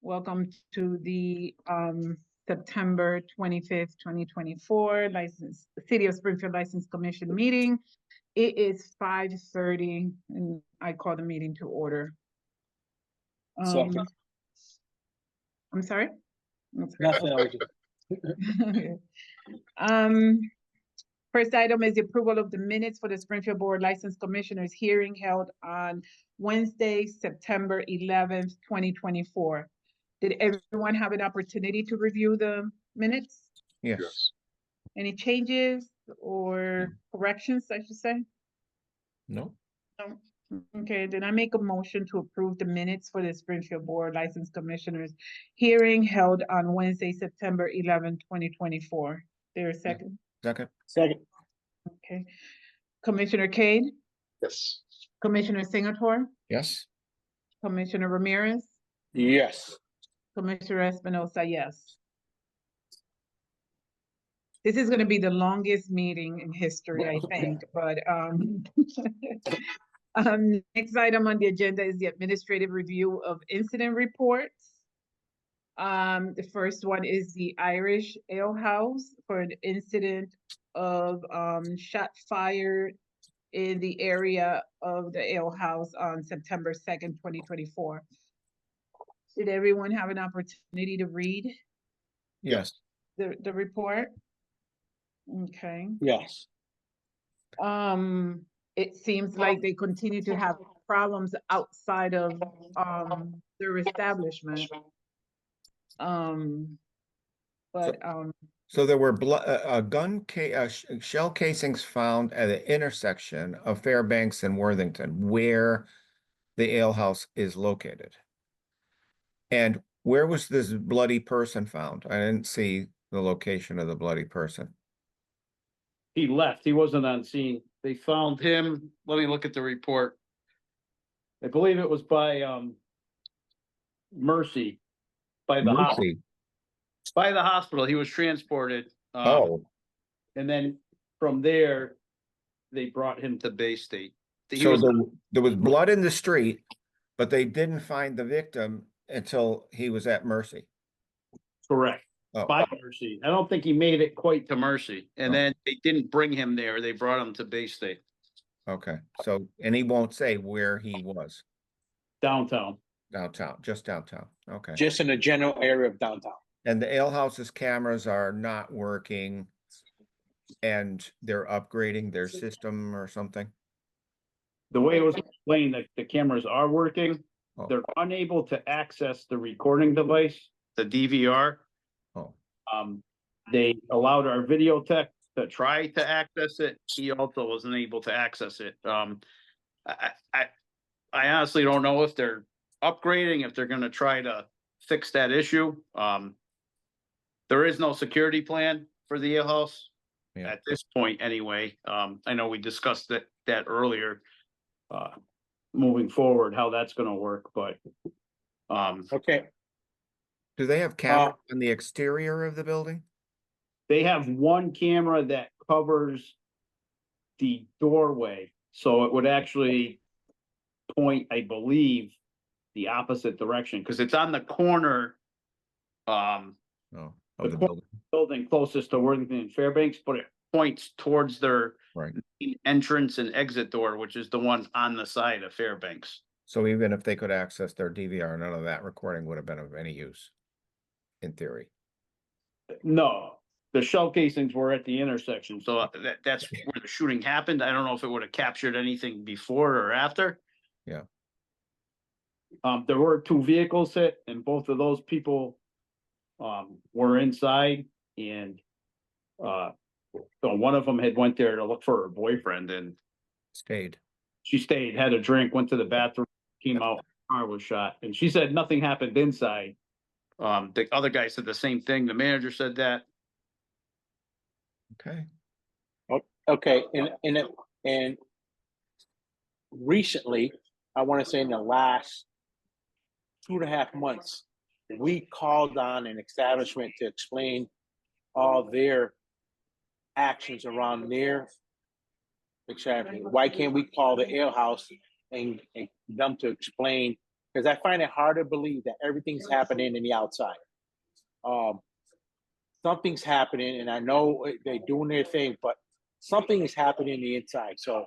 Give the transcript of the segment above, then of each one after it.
Welcome to the September 25th, 2024 City of Springfield License Commission meeting. It is 5:30 and I call the meeting to order. I'm sorry? Nothing. First item is the approval of the minutes for the Springfield Board License Commissioners hearing held on Wednesday, September 11th, 2024. Did everyone have an opportunity to review the minutes? Yes. Any changes or corrections, I should say? No. No. Okay, then I make a motion to approve the minutes for the Springfield Board License Commissioners hearing held on Wednesday, September 11th, 2024. There a second? Second. Okay. Commissioner Cade? Yes. Commissioner Singleton? Yes. Commissioner Ramirez? Yes. Commissioner Espinosa, yes. This is going to be the longest meeting in history, I think, but next item on the agenda is the administrative review of incident reports. The first one is the Irish Ale House for an incident of shot fired in the area of the ale house on September 2nd, 2024. Did everyone have an opportunity to read? Yes. The report? Okay. Yes. It seems like they continue to have problems outside of their establishment. So there were shell casings found at the intersection of Fairbanks and Worthington, where the ale house is located. And where was this bloody person found? I didn't see the location of the bloody person. He left. He wasn't on scene. They found him. Let me look at the report. I believe it was by Mercy, by the hospital. Mercy. By the hospital. He was transported. Oh. And then from there, they brought him to Bay State. So there was blood in the street, but they didn't find the victim until he was at Mercy. Correct. Oh. By Mercy. I don't think he made it quite to Mercy. And then they didn't bring him there. They brought him to Bay State. Okay. So, and he won't say where he was. Downtown. Downtown, just downtown. Okay. Just in the general area of downtown. And the ale house's cameras are not working and they're upgrading their system or something? The way it was explained that the cameras are working, Oh. they're unable to access the recording device, the DVR. Oh. They allowed our video tech to try to access it. He also wasn't able to access it. I honestly don't know if they're upgrading, if they're going to try to fix that issue. There is no security plan for the ale house at this point anyway. I know we discussed that earlier, moving forward, how that's going to work, but Okay. Do they have cameras on the exterior of the building? they have one camera that covers the doorway. So it would actually point, I believe, the opposite direction because it's on the corner. Of the building. Building closest to Worthington and Fairbanks, but it points towards their Right. entrance and exit door, which is the one on the side of Fairbanks. So even if they could access their DVR, none of that recording would have been of any use, in theory. No, the shell casings were at the intersection, so that's where the shooting happened. I don't know if it would have captured anything before or after. Yeah. There were two vehicles hit, and both of those people were inside, and so one of them had went there to look for her boyfriend, and Stayed. she stayed, had a drink, went to the bathroom, came out, car was shot, and she said nothing happened inside. The other guy said the same thing. The manager said that. Okay. Okay. And recently, I want to say in the last 2.5 months, we called on an establishment to explain all their actions around their establishment. Why can't we call the ale house and them to explain because I find it hard to believe that everything's happening in the outside. Something's happening, and I know they're doing their thing, but something is happening in the inside. So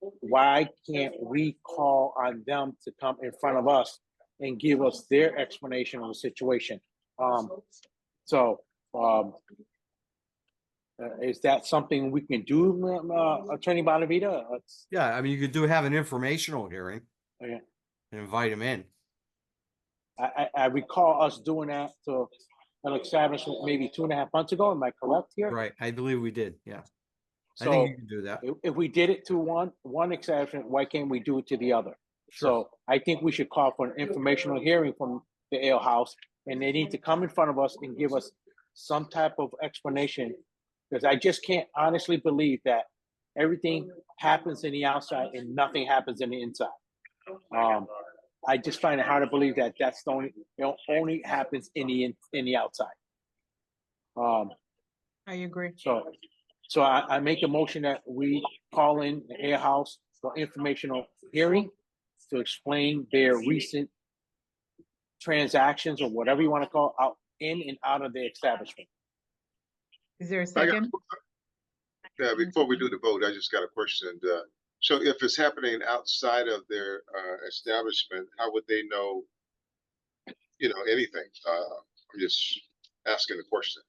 why can't we call on them to come in front of us and give us their explanation of the situation? So is that something we can do, Attorney Bonavita? Yeah, I mean, you could have an informational hearing Okay. and invite him in. I recall us doing that to an establishment maybe 2.5 months ago. Am I correct here? Right, I believe we did, yeah. I So think you can do that. if we did it to one establishment, why can't we do it to the other? Sure. So I think we should call for an informational hearing from the ale house, and they need to come in front of us and give us some type of explanation, because I just can't honestly believe that everything happens in the outside and nothing happens in the inside. I just find it hard to believe that that's the only happens in the outside. I agree. So I make a motion that we call in the ale house for informational hearing to explain their recent transactions, or whatever you want to call, out in and out of the establishment. Is there a second? Yeah, before we do the vote, I just got a question. So if it's happening outside of their establishment, how would they know, anything? I'm just asking the question.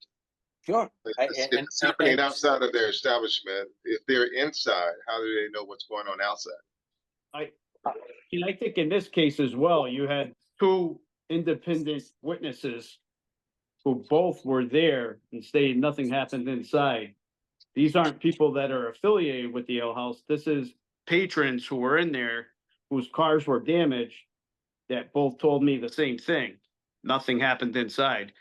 Sure. If it's happening outside of their establishment, if they're inside, how do they know what's going on outside? And I think in this case as well, you had two independent witnesses who both were there and stated nothing happened inside. These aren't people that are affiliated with the ale house. This is patrons who were in there, whose cars were damaged, that both told me the same thing. Nothing happened inside.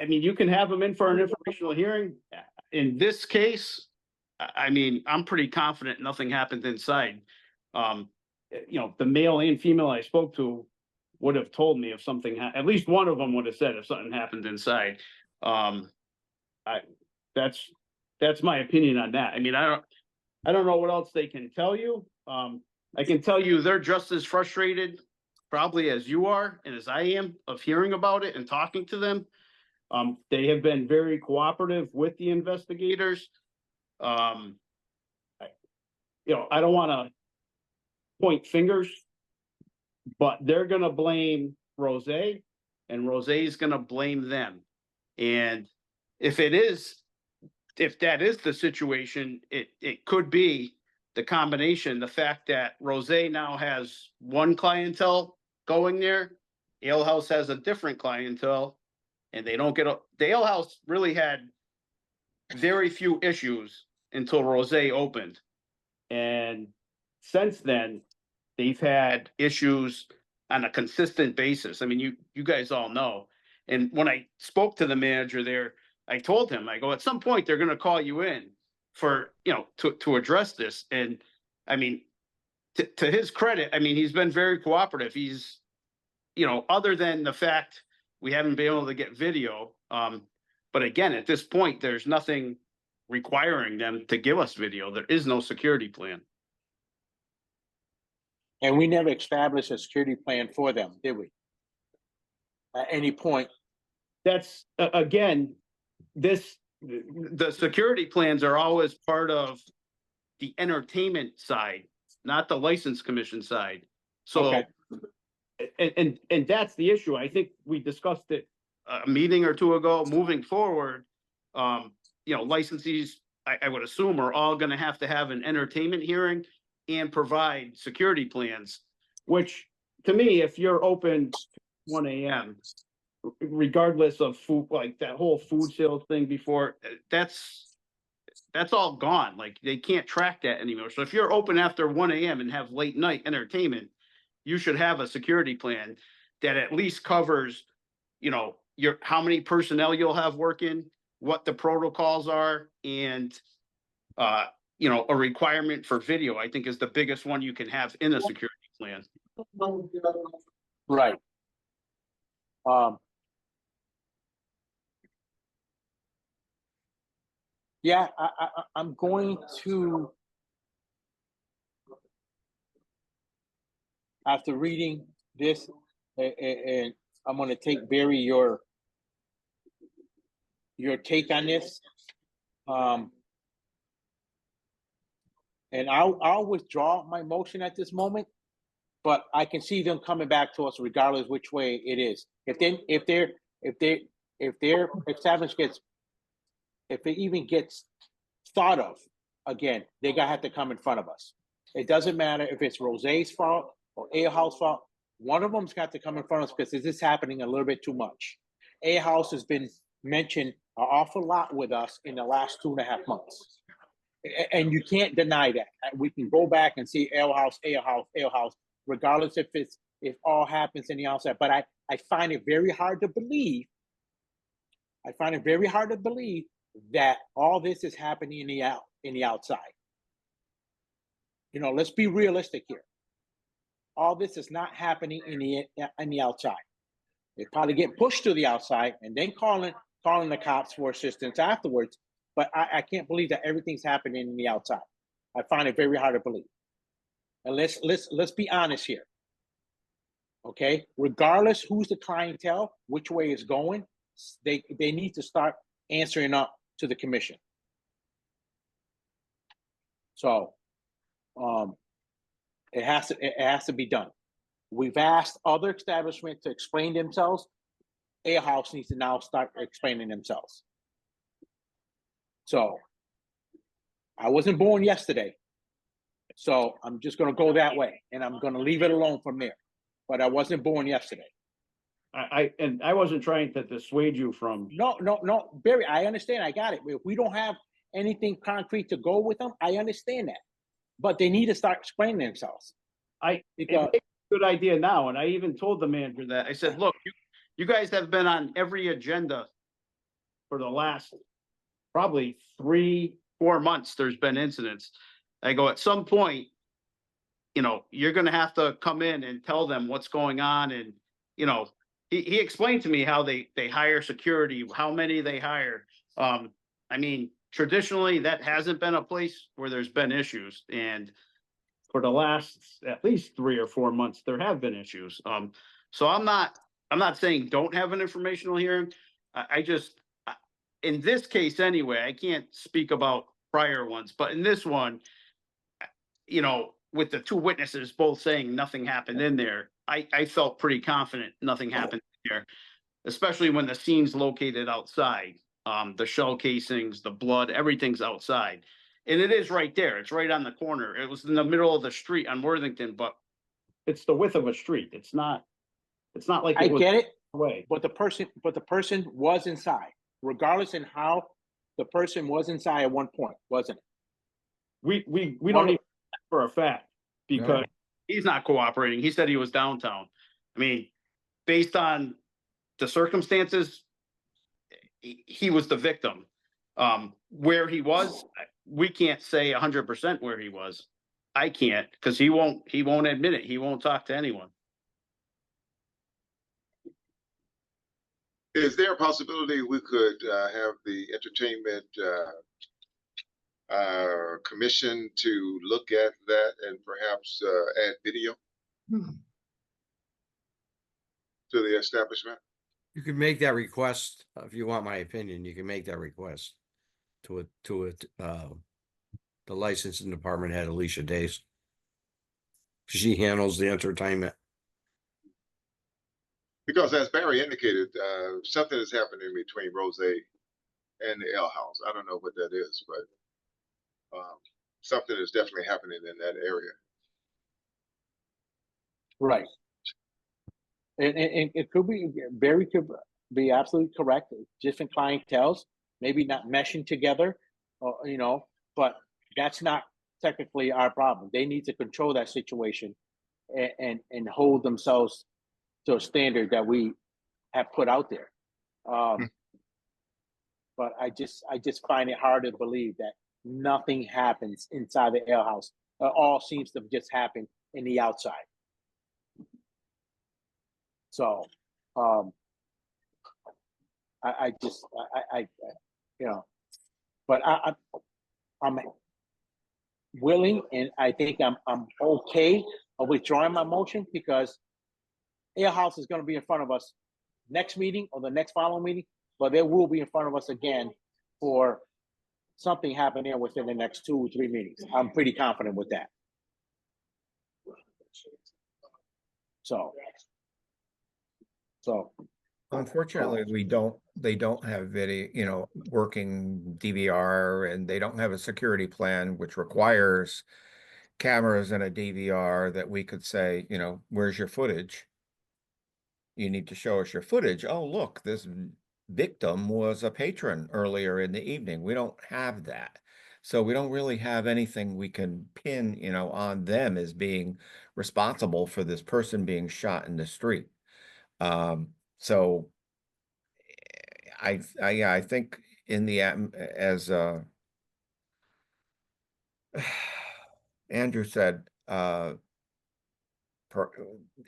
I mean, you can have them in for an informational hearing. In this case, I mean, I'm pretty confident nothing happened inside. The male and female I spoke to would have told me if something at least one of them would have said if something happened inside. That's my opinion on that. I mean, I don't know what else they can tell you. I can tell you they're just as frustrated probably as you are and as I am of hearing about it and talking to them. They have been very cooperative with the investigators. I don't want to point fingers, but they're going to blame Rose, and Rose is going to blame them. And if that is the situation, it could be the combination, the fact that Rose now has one clientele going there, Ale House has a different clientele, and they don't get the Ale House really had very few issues until Rose opened. And since then, they've had issues on a consistent basis. I mean, you guys all know. And when I spoke to the manager there, I told him, I go, at some point they're going to call you in for, to address this. And I mean, to his credit, I mean, he's been very cooperative. He's, other than the fact we haven't been able to get video. But again, at this point, there's nothing requiring them to give us video. There is no security plan. And we never established a security plan for them, did we? At any point. That's again, the security plans are always part of the entertainment side, not the license commission side. So, okay. and that's the issue. I think we discussed it a meeting or two ago. Moving forward, licensees, I would assume, are all going to have an entertainment hearing and provide security plans, which to me, if you're open 1 a.m., regardless of food, like that whole food sales thing before, that's all gone. Like they can't track that anymore. So if you're open after 1 a.m. and have late night entertainment, you should have a security plan that at least covers, how many personnel you'll have working, what the protocols are, and a requirement for video, I think, is the biggest one you can have in a security plan. Right. Yeah, I'm going to. after reading this, and I'm gonna take Barry your take on this. And I'll withdraw my motion at this moment, but I can see them coming back to us regardless which way it is. If their establishment gets, if it even gets thought of again, they gotta have to come in front of us. It doesn't matter if it's Rose's fault or Ale House fault. One of them's got to come in front of us because this is happening a little bit too much. Ale House has been mentioned an awful lot with us in the last 2.5 months. And you can't deny that. We can go back and see Ale House, regardless if all happens in the outside. But I find it very hard to believe. I find it very hard to believe that all this is happening in the outside. You know, let's be realistic here. All this is not happening in the outside. They probably get pushed to the outside and then calling the cops for assistance afterwards. But I can't believe that everything's happening in the outside. I find it very hard to believe. And let's be honest here. Okay, regardless who's the clientele, which way it's going, they need to start answering up to the commission. So, it has to be done. We've asked other establishments to explain themselves. Ale House needs to now start explaining themselves. So, I wasn't born yesterday. So I'm just going to go that way, and I'm going to leave it alone from there. But I wasn't born yesterday. I wasn't trying to dissuade you from. No, Barry, I understand. I got it. If we don't have anything concrete to go with them, I understand that. But they need to start explaining themselves. It's a good idea now, and I even told the manager that. I said, look, you guys have been on every agenda for the last probably 3-4 months. There's been incidents. I go, at some point, you know, you're going to have to come in and tell them what's going on. And, you know, he explained to me how they hire security, how many they hire. I mean, traditionally, that hasn't been a place where there's been issues. And for the last at least 3 or 4 months, there have been issues. So I'm not saying don't have an informational hearing. I just, in this case anyway, I can't speak about prior ones, but in this one, you know, with the 2 witnesses both saying nothing happened in there, I felt pretty confident nothing happened there, especially when the scene's located outside. The shell casings, the blood, everything's outside. And it is right there. It's right on the corner. It was in the middle of the street on Worthington, but it's the width of a street. It's not like I get it, away. but the person was inside, regardless in how the person was inside at one point, wasn't it? We don't even know for a fact because he's not cooperating. He said he was downtown. I mean, based on the circumstances, he was the victim. Where he was, we can't say 100% where he was. I can't, because he won't admit it. He won't talk to anyone. Is there a possibility we could have the entertainment commission to look at that and perhaps add video to the establishment? You can make that request if you want my opinion. You can make that request to the licensing department head, Alicia Days. She handles the entertainment. Because as Barry indicated, something is happening between Rose and the Ale House. I don't know what that is, but something is definitely happening in that area. Right. And it could be, Barry could be absolutely correct. Different clienteles, maybe not meshing together, you know, but that's not technically our problem. They need to control that situation and hold themselves to a standard that we have put out there. But I just find it hard to believe that nothing happens inside the Ale House. All seems to just happen in the outside. So, I you know, but I'm willing, and I think I'm okay of withdrawing my motion because Ale House is gonna be in front of us next meeting or the next following meeting, but they will be in front of us again for something happening within the next 2 or 3 meetings. I'm pretty confident with that. So. Unfortunately, they don't have video, working DVR, and they don't have a security plan, which requires cameras and a DVR that we could say, where's your footage? You need to show us your footage. Oh, look, this victim was a patron earlier in the evening. We don't have that. So we don't really have anything we can pin, on them as being responsible for this person being shot in the street. So yeah, I think in the as Andrew said,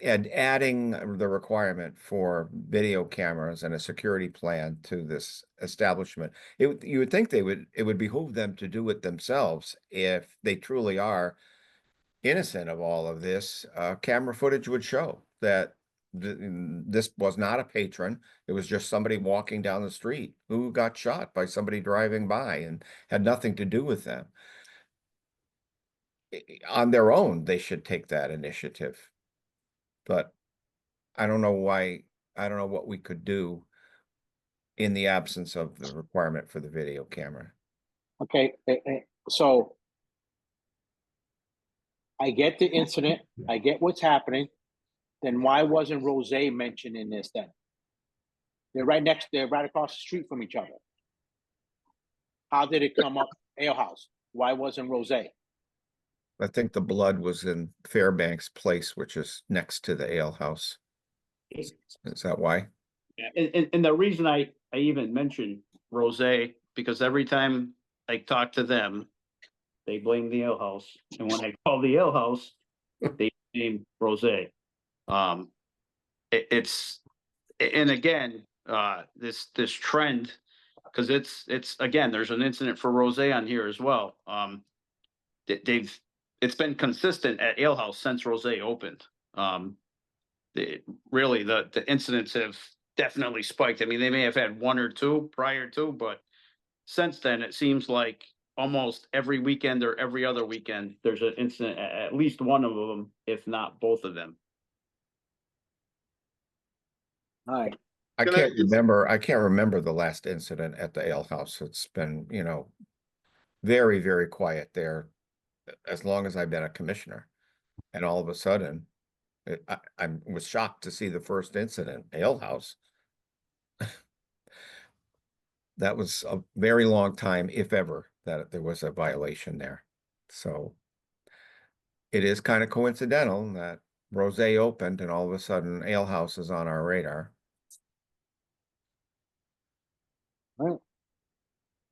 and adding the requirement for video cameras and a security plan to this establishment, you would think it would behoove them to do it themselves if they truly are innocent of all of this. Camera footage would show that this was not a patron. It was just somebody walking down the street who got shot by somebody driving by and had nothing to do with them. On their own, they should take that initiative. But I don't know why, I don't know what we could do in the absence of the requirement for the video camera. Okay, so I get the incident, I get what's happening, then why wasn't Rose mentioned in this then? They're right across the street from each other. How did it come up Ale House? Why wasn't Rose? I think the blood was in Fairbanks Place, which is next to the ale house. Is that why? Yeah, and the reason I even mentioned Rose, because every time I talk to them, they blame the ale house, and when I call the ale house, they blame Rose. It's and again, this trend, because it's again, there's an incident for Rose on here as well. It's been consistent at Ale House since Rose opened. Really, the incidents have definitely spiked. I mean, they may have had 1 or 2 prior to, but since then, it seems like almost every weekend or every other weekend, there's an incident at least one of them, if not both of them. All right. I can't remember the last incident at the ale house. It's been, very, very quiet there as long as I've been a commissioner. And all of a sudden, I was shocked to see the first incident, ale house. That was a very long time, if ever, that there was a violation there. So it is kind of coincidental that Rose opened and all of a sudden ale house is on our radar. All right.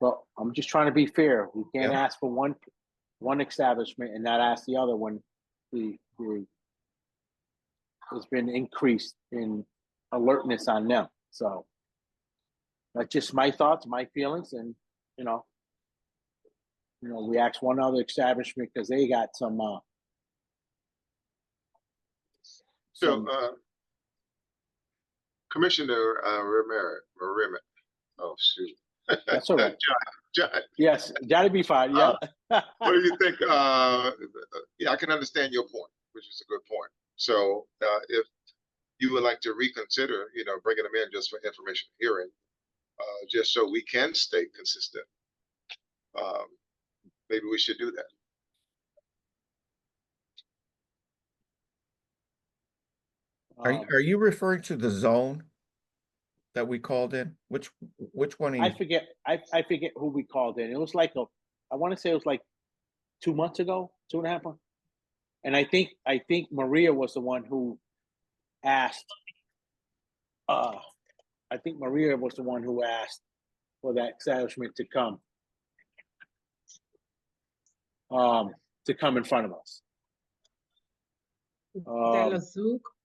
Well, I'm just trying to be fair. We can't Yeah. ask for one establishment and not ask the other one. There's been increased in alertness on them. So that's just my thoughts, my feelings, and we asked one other establishment because they got some. Commissioner Ramirez. Oh shoot. That's all right. John. Yes, gotta be fine. Yeah. What do you think? Yeah, I can understand your point, which is a good point. So if you would like to reconsider, bringing them in just for information hearing, just so we can stay consistent, maybe we should do that. Are you referring to the zone that we called in? Which one? I forget. I forget who we called in. It was like I want to say it was like 2 months ago, 2.5 months. And I think Maria was the one who asked. I think Maria was the one who asked for that establishment to come in front of us.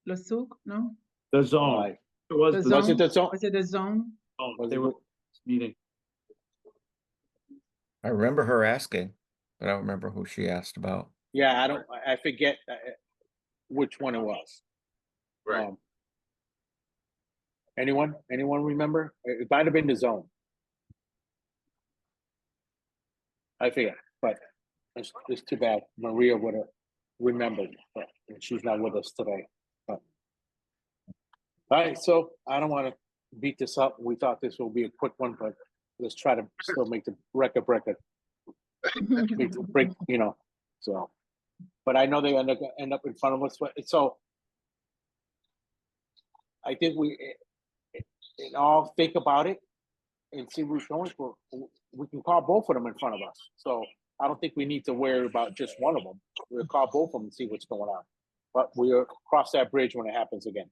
Lasuk, no? The zone. It was The Was it the zone? Was it the zone? They were meeting. I remember her asking. I don't remember who she asked about. Yeah, I forget which one it was. Right. Anyone remember? It might have been the zone. I forget, but it's too bad. Maria would have remembered, but she's not with us today. But all right, so I don't want to beat this up. We thought this will be a quick one, but let's try to still make the record break, you know. So, but I know they end up in front of us. So I think we all think about it and see who's going for. We can call both of them in front of us. So I don't think we need to worry about just one of them. We'll call both of them and see what's going on. But we'll cross that bridge when it happens again.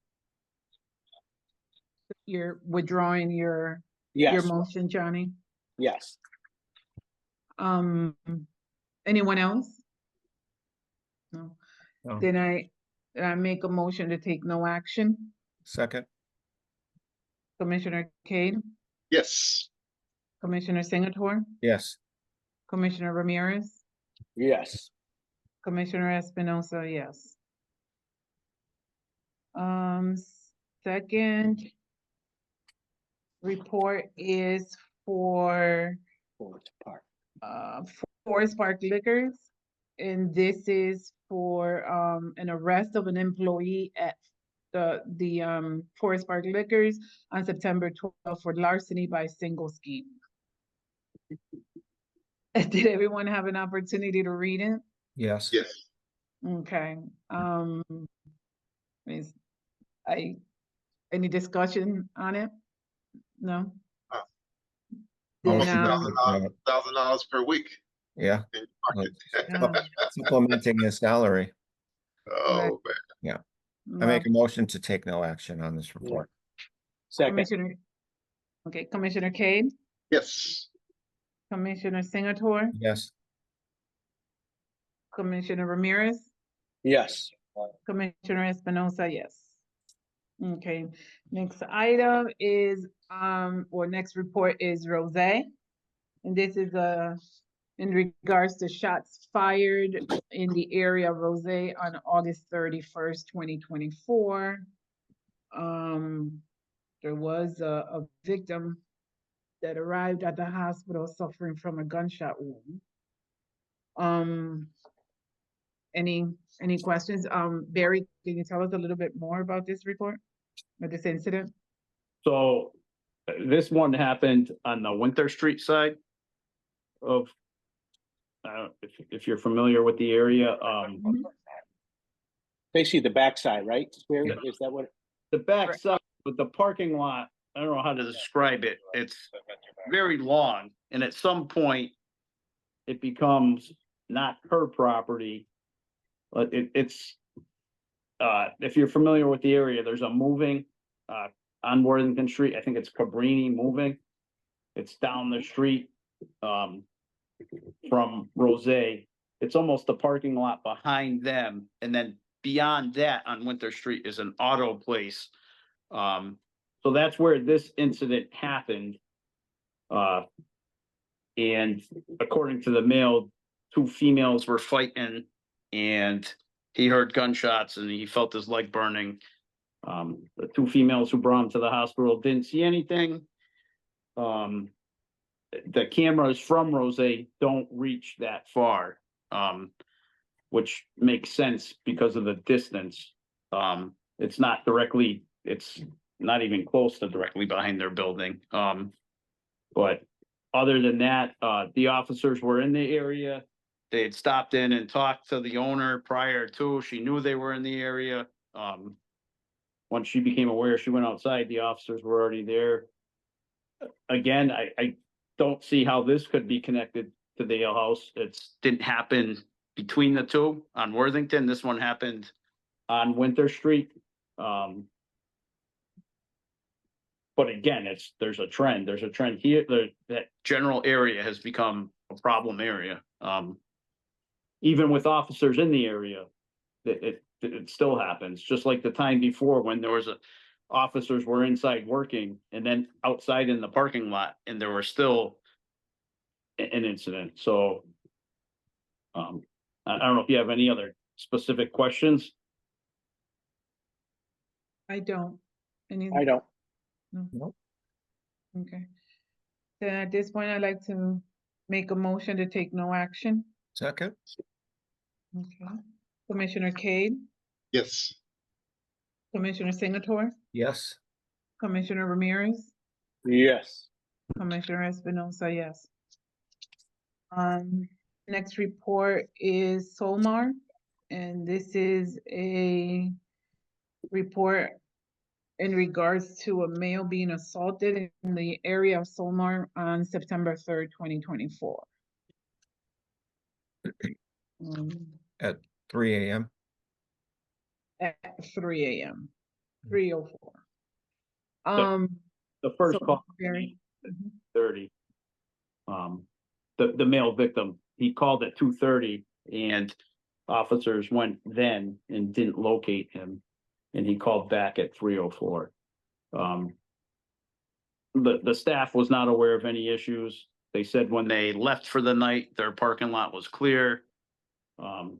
You're withdrawing your Yes, motion, Johnny? yes. Anyone else? No. No. Then I make a motion to take no action. Second, Commissioner Cade, Yes. Commissioner Singleton, yes. Commissioner Ramirez, Yes. Commissioner Espinosa, yes. Second report is for Forest Park Liquors, and this is for an arrest of an employee at the Forest Park Liquors on September 12th for larceny by single scheme. Did everyone have an opportunity to read it? Yes. Yes. Okay. Any discussion on it? No? Almost Then, $1,000 per week. Yeah. in your pocket. yeah, Supplementing his salary. Oh, man. I make a motion to take no action on this report. Second. Commissioner Cade, Yes. Commissioner Singleton, Yes. Commissioner Ramirez, Yes. Commissioner Espinosa, yes. Okay, next item is, or next report is Rose. And this is in regards to shots fired in the area of Rose on August 31st, 2024. There was a victim that arrived at the hospital suffering from a gunshot wound. Any questions? Barry, can you tell us a little bit more about this report or this incident? So this one happened on the Winter Street side of, if you're familiar with the area, Basically the backside, right? Yeah. Is that what? the back side, but the parking lot, I don't know how to describe it. It's very long, and at some point it becomes not her property, but it's if you're familiar with the area, there's a moving on Worthington Street. I think it's Cabrini moving. It's down the street from Rose. It's almost the parking lot behind them, and then beyond that on Winter Street is an auto place. So that's where this incident happened. And according to the male, two females were fighting, and he heard gunshots and he felt his leg burning. The two females who brought him to the hospital didn't see anything. The cameras from Rose don't reach that far, which makes sense because of the distance. It's not directly, it's not even close to directly behind their building. But other than that, the officers were in the area. They had stopped in and talked to the owner prior to. She knew they were in the area. Once she became aware, she went outside. The officers were already there. Again, I don't see how this could be connected to the ale house. It didn't happen between the two on Worthington. This one happened on Winter Street. But again, there's a trend here. That general area has become a problem area. Even with officers in the area, it still happens. Just like the time before when there was officers were inside working and then outside in the parking lot, and there was still an incident. So I don't know if you have any other specific questions. I don't. Any? I don't. No. Nope. Okay. Then at this point, I'd like to make a motion to take no action. Second, Okay. Commissioner Cade, Yes. Commissioner Singleton, yes. Commissioner Ramirez, Yes. Commissioner Espinosa, yes. Next report is Solmar, and this is a report in regards to a male being assaulted in the area of Solmar on September 3rd, 2024. At 3 AM. At 3 a.m., 3:04. The first So, call, Barry. Mhm. 30. The male victim, he called at 2:30 and officers went then and didn't locate him. And he called back at 3:04. The staff was not aware of any issues. They said when they left for the night, their parking lot was clear.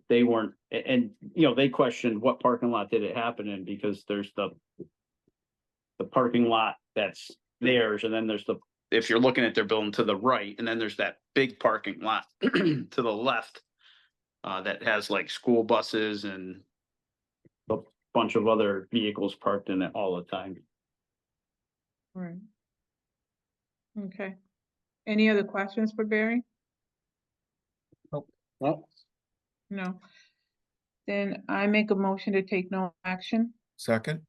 They weren't, and you know, they questioned what parking lot did it happen in, because there's the parking lot that's theirs, and then there's if you're looking at their building to the right, and then there's that big parking lot to the left that has like school buses and a bunch of other vehicles parked in it all the time. Right. Okay. Any other questions for Barry? Well, No. Then I make a motion to take no action. Second,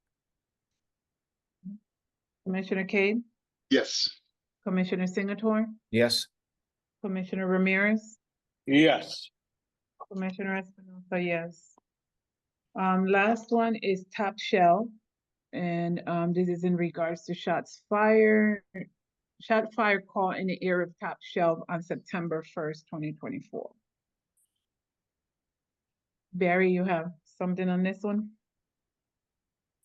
Commissioner Cade, Yes. Commissioner Singleton, yes. Commissioner Ramirez, yes. Commissioner Espinosa, yes. Last one is Top Shelf, and this is in regards to shot fire call in the area of Top Shelf on September 1st, 2024. Barry, you have something on this one?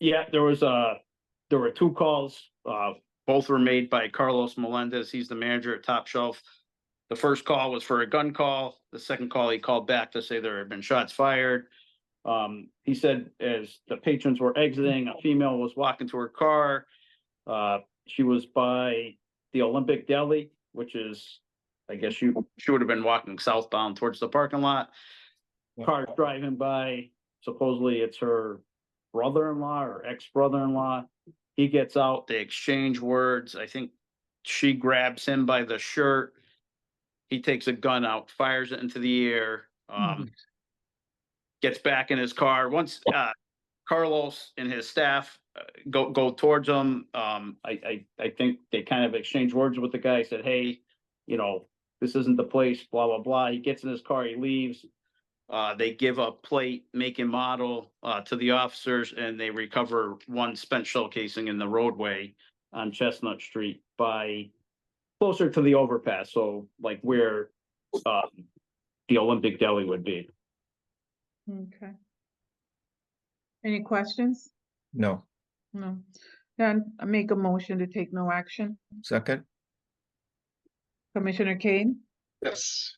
Yeah, there were two calls, both were made by Carlos Melendez. He's the manager at Top Shelf. The first call was for a gun call. The second call, he called back to say there had been shots fired. He said as the patrons were exiting, a female was walking to her car. She was by the Olympic Deli, which is, I guess she would have been walking southbound towards the parking lot. Car's driving by, supposedly it's her brother-in-law or ex-brother-in-law. He gets out, they exchange words. I think she grabs him by the shirt. He takes a gun out, fires it into the air, gets back in his car. Once Carlos and his staff go towards him, I think they kind of exchange words with the guy, said, hey, you know, this isn't the place, blah, blah, blah. He gets in his car, he leaves. They give a plate, make and model to the officers, and they recover one spent shell casing in the roadway on Chestnut Street by closer to the overpass, so like where the Olympic Deli would be. Okay. Any questions? No. No. Then I make a motion to take no action. Second, Commissioner Cade, Yes.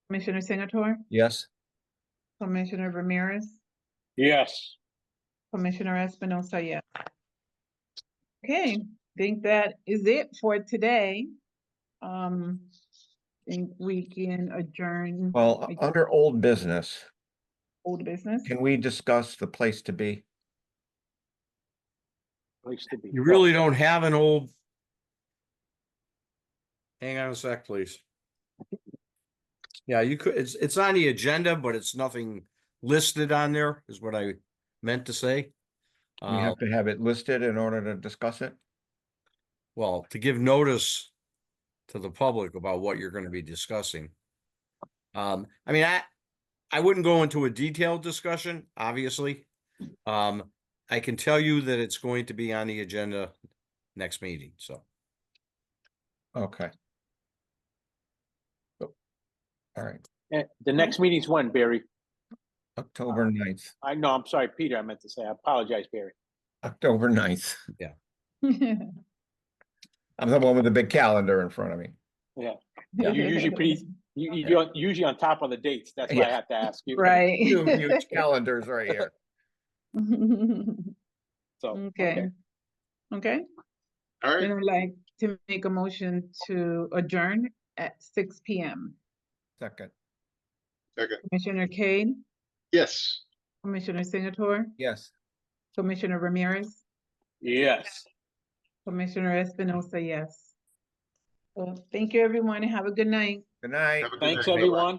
Commissioner Singleton, yes. Commissioner Ramirez, Yes. Commissioner Espinosa, yes. Okay, think that is it for today. Think we can adjourn. Well, under old business, Old business. can we discuss the place to be? Place to be. You really don't have an old. Hang on a sec, please. Yeah, you could, it's on the agenda, but it's nothing listed on there, is what I meant to say. We have to have it listed in order to discuss it? Well, to give notice to the public about what you're gonna be discussing. I mean, I wouldn't go into a detailed discussion, obviously. I can tell you that it's going to be on the agenda next meeting, so. Okay. Oh, all right, The next meeting's when, Barry? October 9th, I know, I'm sorry, Peter, I meant to say, I apologize, Barry. October 9th. I'm the one with the big calendar in front of me. Yeah. Yeah. You're usually You're usually on top of the dates. That's why I Yeah. have to ask you. Right. Two huge calendars right here. So, Okay. Okay. All right, Then I'd like to make a motion to adjourn at 6 p.m. Second, second, Commissioner Kane, yes. Commissioner Singleton, yes. Commissioner Ramirez, yes. Commissioner Espinosa, yes. Well, thank you, everyone, and have a good night. Good night. Have a good Thanks, night. Bye-bye. everyone.